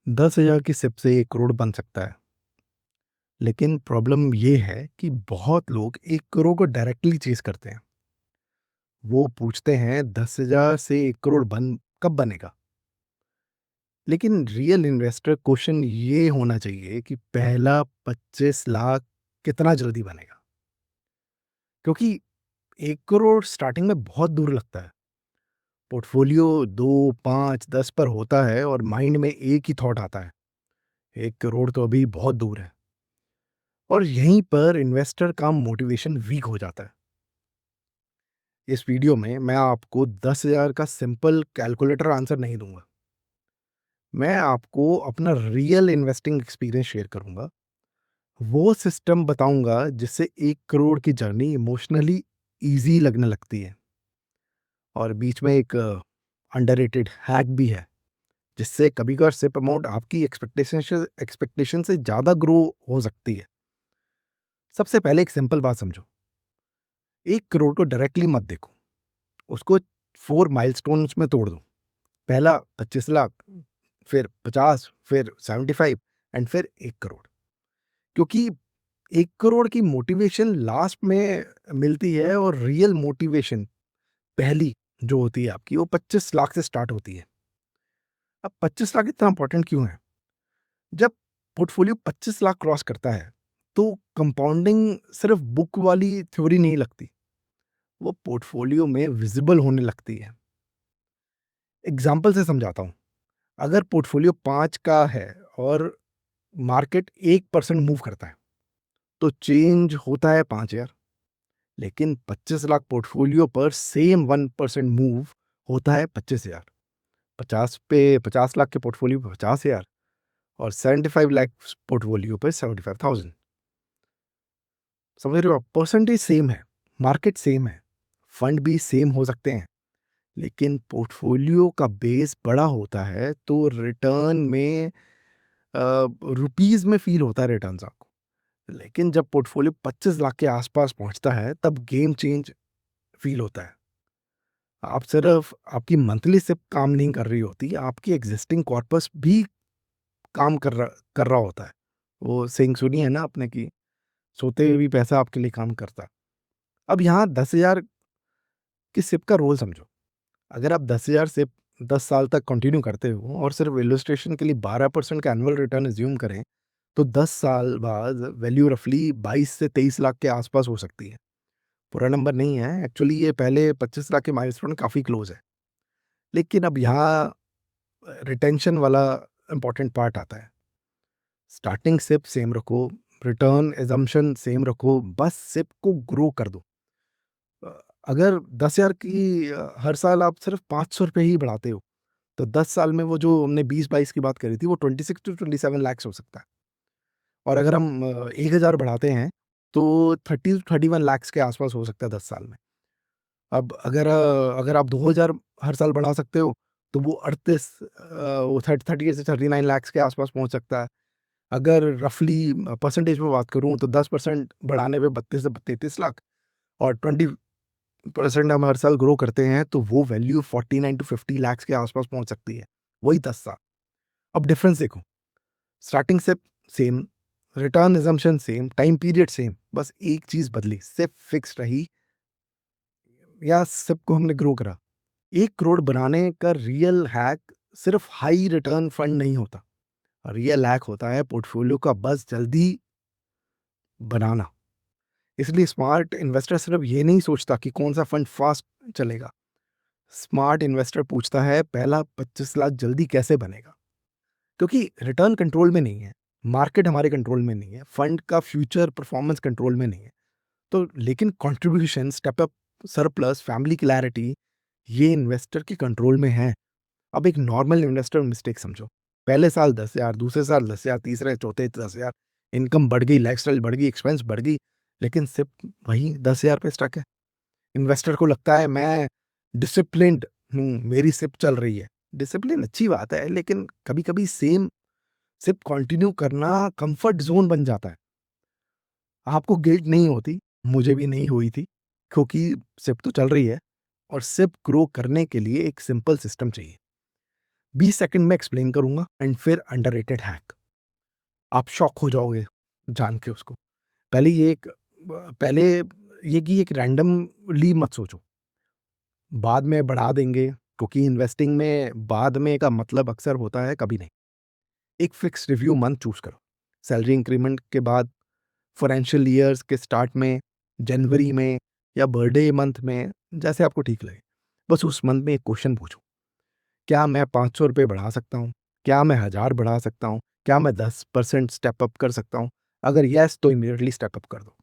10,000 की सिप से 1 करोड़ बन सकता है। लेकिन प्रॉब्लम ये है कि बहुत लोग 1 करोड़ को डायरेक्टली चेज़ करते हैं। वो पूछते हैं 10,000 से 1 करोड़ बन कब बनेगा? लेकिन रियल इन्वेस्टर क्वेश्चन ये होना चाहिए कि पहला 25 लाख कितना जल्दी बनेगा? क्योंकि 1 करोड़ स्टार्टिंग में बहुत दूर लगता है। पोर्टफोलियो 2, 5, 10 पर होता है और माइंड में एक ही थॉट आता है, 1 करोड़ तो अभी बहुत दूर है। और यहीं पर इन्वेस्टर का मोटिवेशन वीक हो जाता है। इस वीडियो में मैं आपको 10,000 का सिंपल कैलकुलेटर आंसर नहीं दूंगा। मैं आपको अपना रियल इन्वेस्टिंग एक्सपीरियंस शेयर करूंगा। वो सिस्टम बताऊंगा जिससे 1 करोड़ की जर्नी इमोशनली ईजी लगने लगती है। और बीच में एक अंडररेटेड हैक भी है, जिससे कभी कभार सिप अमाउंट आपकी एक्सपेक्टेशन से ज़्यादा ग्रो हो सकती है। सबसे पहले एक सिंपल बात समझो, 1 करोड़ को डायरेक्टली मत देखो, उसको 4 माइलस्टोन्स में तोड़ दो। पहला 25 लाख, फिर 50, फिर 75 एंड फिर 1 करोड़। क्योंकि 1 करोड़ की मोटिवेशन लास्ट में मिलती है और रियल मोटिवेशन पहली जो होती है आपकी, वो 25 लाख से स्टार्ट होती है। अब 25 लाख इतना इंपॉर्टेंट क्यों है? जब पोर्टफोलियो 25 लाख क्रॉस करता है, तो कंपाउंडिंग सिर्फ बुक वाली थ्योरी नहीं लगती, वो पोर्टफोलियो में विजिबल होने लगती है। एग्जाम्पल से समझाता हूँ। अगर पोर्टफोलियो 5 का है और मार्केट 1% मूव करता है, तो चेंज होता है 5,000। लेकिन 25 लाख पोर्टफोलियो पर सेम 1% मूव होता है 25,000। 50 लाख के पोर्टफोलियो पर 50,000 और 75 लाख पोर्टफोलियो पर 75,000। समझ रहे हो आप? परसेंटेज सेम है, मार्केट सेम है, फंड भी सेम हो सकते हैं, लेकिन पोर्टफोलियो का बेस बड़ा होता है तो रिटर्न में रुपीस में फील होता है रिटर्न्स आपको। लेकिन जब पोर्टफोलियो 25 लाख के आसपास पहुंचता है, तब गेम चेंज फील होता है। आप सिर्फ आपकी मंथली सिप काम नहीं कर रही होती, आपकी एग्जिस्टिंग कॉर्पस भी काम कर रहा होता है। वो सेइंग सुनी है ना आपने कि सोते हुए भी पैसा आपके लिए काम करता है। अब यहाँ 10,000 की सिप का रोल समझो। अगर आप 10,000 सिप 10 साल तक कंटिन्यू करते हो और सिर्फ इलस्ट्रेशन के लिए 12% का एनुअल रिटर्न अज्यूम करें, तो 10 साल बाद वैल्यू रफली 22 से 23 लाख के आसपास हो सकती है। पूरा नंबर नहीं है, एक्चुअली ये पहले 25 लाख के माइलस्टोन काफ़ी क्लोज है। लेकिन अब यहाँ रिटेंशन वाला इंपॉर्टेंट पार्ट आता है। स्टार्टिंग सिप सेम रखो, रिटर्न एजम्पशन सेम रखो, बस सिप को ग्रो कर दो। अ, अगर 10,000 की हर साल आप सिर्फ 500 रुपये ही बढ़ाते हो, तो 10 साल में वो जो हमने 20-22 की बात करी थी, वो 26 टू 27 लैक्स हो सकता है। और अगर हम 1,000 बढ़ाते हैं, तो 30 टू 31 लैक्स के आसपास हो सकता है 10 साल में। अब अगर आप 2,000 हर साल बढ़ा सकते हो, तो वो 38 वो 30 से 39 लैक्स के आसपास पहुँच सकता है। अगर रफली परसेंटेज में बात करूँ, तो 10% बढ़ाने पे 32 से 33 लाख और 20% हम हर साल ग्रो करते हैं, तो वो वैल्यू 49 टू 50 लैक्स के आसपास पहुँच सकती है। वही 10 साल। अब डिफरेंस देखो, स्टार्टिंग से same, return assumption same, time period same, बस एक चीज़ बदली, सिर्फ फिक्स रही या सिप को हमने ग्रो करा। 1 करोड़ बनाने का रियल हैक सिर्फ हाई रिटर्न फंड नहीं होता। रियल हैक होता है पोर्टफोलियो का बस जल्दी बनाना। इसलिए स्मार्ट इन्वेस्टर सिर्फ ये नहीं सोचता कि कौन सा फंड फास्ट चलेगा। स्मार्ट इन्वेस्टर पूछता है पहला 25 लाख जल्दी कैसे बनेगा? क्योंकि रिटर्न कंट्रोल में नहीं है, मार्केट हमारे कंट्रोल में नहीं है, फंड का फ्यूचर परफॉर्मेंस कंट्रोल में नहीं है। तो लेकिन contribution, step up, surplus, family clarity, ये इन्वेस्टर के कंट्रोल में है। अब एक नॉर्मल इन्वेस्टर मिस्टेक समझो। पहले साल 10,000, दूसरे साल 10,000, तीसरे चौथे 10,000, इनकम बढ़ गई, लाइफस्टाइल बढ़ गई, एक्सपेंस बढ़ गई, लेकिन सिर्फ वही 10,000 पे स्टक है। इन्वेस्टर को लगता है मैं डिसिप्लिन्ड हूँ, मेरी सिप चल रही है। डिसिप्लिन अच्छी बात है, लेकिन कभी-कभी सेम सिप कंटिन्यू करना कंफर्ट ज़ोन बन जाता है। आपको गिल्ट नहीं होती, मुझे भी नहीं हुई थी, क्योंकि सिप तो चल रही है और सिप ग्रो करने के लिए एक सिंपल सिस्टम चाहिए। 20 सेकंड में एक्सप्लेन करूंगा एंड फिर अंडररेटेड हैक। आप शॉक हो जाओगे जान के उसको। पहले ये कि एक रैंडमली मत सोचो, बाद में बढ़ा देंगे, क्योंकि इन्वेस्टिंग में बाद में का मतलब अक्सर होता है कभी नहीं। एक फिक्स रिव्यू मंथ चूज करो, सैलरी इंक्रीमेंट के बाद, फाइनेंशियल ईयर्स के स्टार्ट में, जनवरी में या बर्थडे मंथ में, जैसे आपको ठीक लगे। बस उस मंथ में एक क्वेश्चन पूछो, क्या मैं 500 रुपये बढ़ा सकता हूँ? क्या मैं 1000 बढ़ा सकता हूँ? क्या मैं 10% स्टेप अप कर सकता हूँ? अगर यस तो इमीडिएटली स्टेप अप कर दो।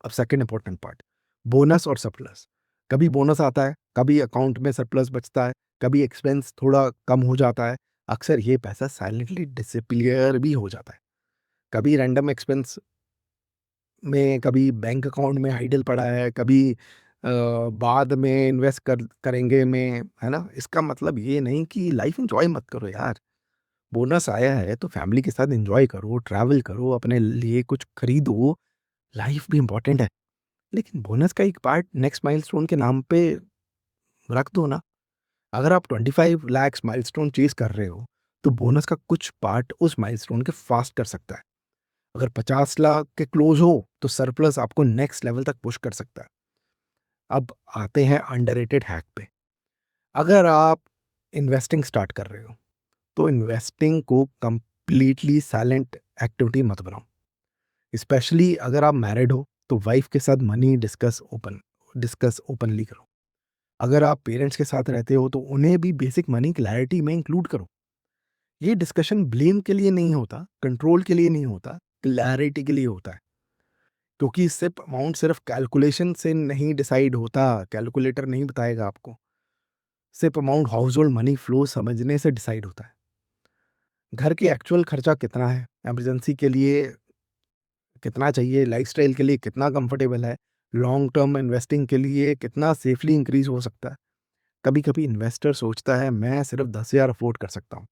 अब सेकंड इंपॉर्टेंट पार्ट, बोनस और सरप्लस। कभी बोनस आता है, कभी अकाउंट में सरप्लस बचता है, कभी एक्सपेंस थोड़ा कम हो जाता है। अक्सर ये पैसा साइलेंटली डिसअपीयर भी हो जाता है। कभी रैंडम एक्सपेंस में, कभी बैंक अकाउंट में आइडल पड़ा है, कभी बाद में इन्वेस्ट करेंगे में, है ना? इसका मतलब ये नहीं कि लाइफ एंजॉय मत करो यार। बोनस आया है तो फैमिली के साथ एंजॉय करो, ट्रैवल करो, अपने लिए कुछ खरीदो, लाइफ भी इंपॉर्टेंट है। लेकिन बोनस का एक पार्ट नेक्स्ट माइलस्टोन के नाम पे रख दो ना। अगर आप 25 लाख माइलस्टोन चेज कर रहे हो, तो बोनस का कुछ पार्ट उस माइलस्टोन के फास्ट कर सकता है। अगर 50 लाख के क्लोज हो, तो सरप्लस आपको नेक्स्ट लेवल तक पुश कर सकता है। अब आते हैं अंडररेटेड हैक पे। अगर आप इन्वेस्टिंग स्टार्ट कर रहे हो, तो इन्वेस्टिंग को कंप्लीटली साइलेंट एक्टिविटी मत बनाओ। स्पेशली अगर आप मैरिड हो, तो वाइफ के साथ मनी डिस्कस ओपनली करो। अगर आप पेरेंट्स के साथ रहते हो, तो उन्हें भी बेसिक मनी क्लैरिटी में इंक्लूड करो। ये डिस्कशन ब्लेम के लिए नहीं होता, कंट्रोल के लिए नहीं होता, क्लैरिटी के लिए होता है। क्योंकि सिप अमाउंट सिर्फ कैलकुलेशन से नहीं डिसाइड होता, कैलकुलेटर नहीं बताएगा आपको। SIP amount household money flow समझने से डिसाइड होता है। घर के एक्चुअल खर्चा कितना है, इमरजेंसी के लिए कितना चाहिए, लाइफस्टाइल के लिए कितना कंफर्टेबल है, लॉन्ग टर्म इन्वेस्टिंग के लिए कितना सेफली इंक्रीज हो सकता है। कभी कभी इन्वेस्टर सोचता है मैं सिर्फ 10,000 अफोर्ड कर सकता हूँ,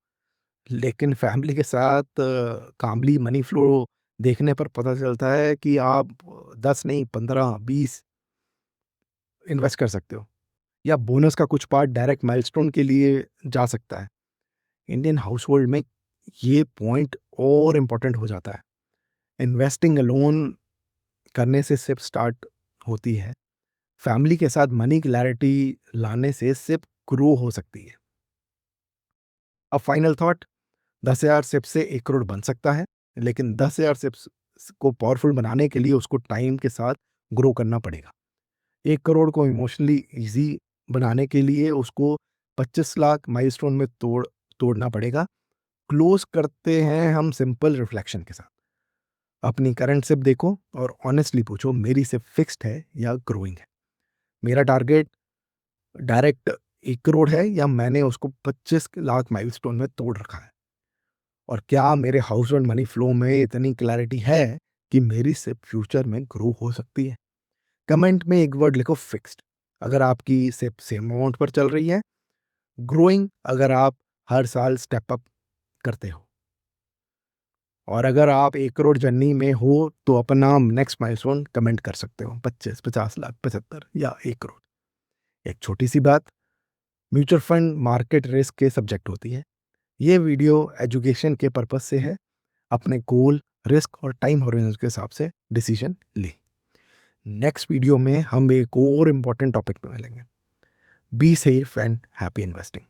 लेकिन फैमिली के साथ कामली मनी फ्लो देखने पर पता चलता है कि आप 10 नहीं 15 20 इन्वेस्ट कर सकते हो। या बोनस का कुछ पार्ट डायरेक्ट माइलस्टोन के लिए जा सकता है। इंडियन हाउस होल्ड में ये पॉइंट और इम्पोर्टेंट हो जाता है। इन्वेस्टिंग अलोन करने से सिर्फ स्टार्ट होती है, फैमिली के साथ मनी क्लैरिटी लाने से सिर्फ ग्रो हो सकती है। अब फाइनल थॉट, 10,000 सिप्स से 1 करोड़ बन सकता है, लेकिन 10,000 सिप्स को पावरफुल बनाने के लिए उसको टाइम के साथ ग्रो करना पड़ेगा। 1 करोड़ को इमोशनली ईजी बनाने के लिए उसको 25 लाख माइलस्टोन में तोड़ना पड़ेगा। क्लोज करते हैं हम सिंपल रिफ्लेक्शन के साथ। अपनी करंट सिप देखो और ऑनेस्टली पूछो, मेरी सिप फिक्स्ड है या ग्रोइंग है? मेरा टारगेट डायरेक्ट 1 करोड़ है या मैंने उसको 25 लाख माइलस्टोन में तोड़ रखा है? और क्या मेरे हाउस होल्ड मनी फ्लो में इतनी क्लैरिटी है कि मेरी सिप फ्यूचर में ग्रो हो सकती है? कमेंट में एक वर्ड लिखो, फिक्स्ड, अगर आपकी सिप सेम अमाउंट पर चल रही है, ग्रोइंग अगर आप हर साल स्टेप अप करते हो, और अगर आप 1 करोड़ जर्नी में हो तो अपना नेक्स्ट माइलस्टोन कमेंट कर सकते हो, 25 50 लाख 75 या 1 करोड़। एक छोटी सी बात, म्यूचुअल फंड मार्केट रिस्क के सब्जेक्ट होती है। ये वीडियो एजुकेशन के पर्पस से है। अपने गोल, रिस्क और टाइम होराइजन के हिसाब से डिसीजन ले। नेक्स्ट वीडियो में हम एक और इम्पॉर्टेंट टॉपिक पे मिलेंगे। Be safe and happy investing.